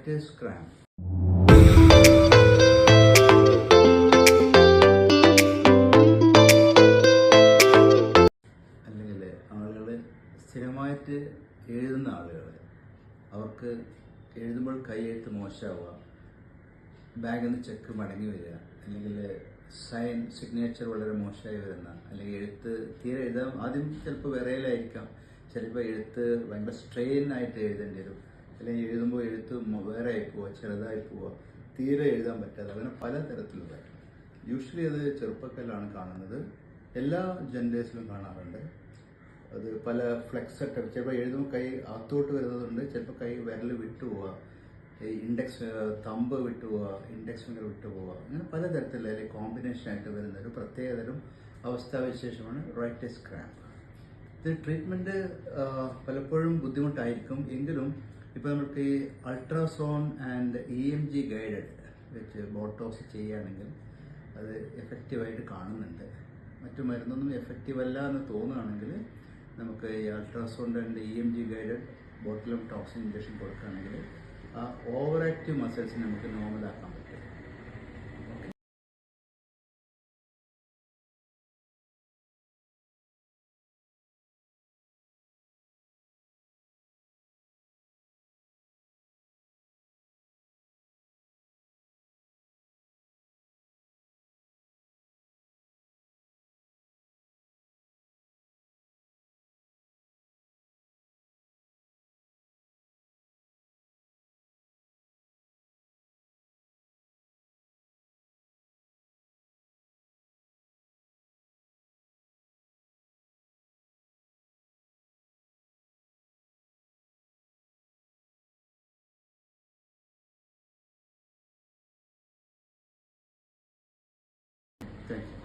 writer's cramp. അല്ലെങ്കിൽ ആളുകൾ സ്ഥിരമായിട്ട് എഴുതുന്ന ആളുകൾ, അവർക്ക് എഴുതുമ്പോൾ കൈയെഴുത്ത് മോശമാവുക, ബാഗിൽ നിന്ന് ചെക്ക് മടങ്ങി വരിക, അല്ലെങ്കിൽ സിഗ്നേച്ചർ വളരെ മോശമായി വരുന്ന, അല്ലെങ്കിൽ എഴുത്ത് തീരെ എഴുതാൻ ആദ്യം ചിലപ്പോൾ വിറയലായിരിക്കാം, ചിലപ്പോൾ എഴുത്ത് ഭയങ്കര സ്ട്രെയിൻ ആയിട്ട് എഴുതേണ്ടി വരും, അല്ലെങ്കിൽ എഴുതുമ്പോൾ എഴുത്ത് വേറെ ആയി പോവുക, ചെറുതായി പോവുക, തീരെ എഴുതാൻ പറ്റാതെ, അങ്ങനെ പല തരത്തിലുള്ള. യൂഷ്വലി അത് ചെറുപ്പക്കാരിലാണ് കാണുന്നത്, എല്ലാ ജെൻഡേഴ്സിലും കാണാറുണ്ട്. അത് പല ഫ്ലെക്സ് ഒക്കെ, ചിലപ്പോൾ എഴുതുമ്പോൾ കൈ അകത്തോട്ട് വരുന്നതുണ്ട്, ചിലപ്പോൾ കൈ വിരൽ വിട്ടുപോവുക, ഇൻഡെക്സ് തമ്പ് വിട്ടുപോവുക, ഇൻഡെക്സ് ഫിംഗർ വിട്ടുപോവുക, അങ്ങനെ പലതരത്തിലുള്ള അല്ലെങ്കിൽ കോമ്പിനേഷനായിട്ട് വരുന്ന ഒരു പ്രത്യേകതരം അവസ്ഥാവിശേഷമാണ് റൈറ്റേഴ്സ് ക്രാമ്പ്. ഇത് ട്രീറ്റ്മെൻറ്റ് പലപ്പോഴും ബുദ്ധിമുട്ടായിരിക്കും. എങ്കിലും ഇപ്പോൾ നമുക്ക് ഈ അൾട്രാസൗണ്ട് ആൻഡ് EMG ഗൈഡഡ് വെച്ച് ബോട്ടോക്സ് ചെയ്യുകയാണെങ്കിൽ അത് എഫക്റ്റീവായിട്ട് കാണുന്നുണ്ട്. മറ്റു മരുന്നൊന്നും എഫക്റ്റീവ് അല്ല എന്ന് തോന്നുകയാണെങ്കിൽ നമുക്ക് ഈ ultrasound and EMG guided botulinum toxin injection കൊടുക്കുകയാണെങ്കിൽ ആ ഓവർ ആക്റ്റീവ് മസിൽസിനെ നമുക്ക് നോർമലാക്കാൻ പറ്റും. Thank you.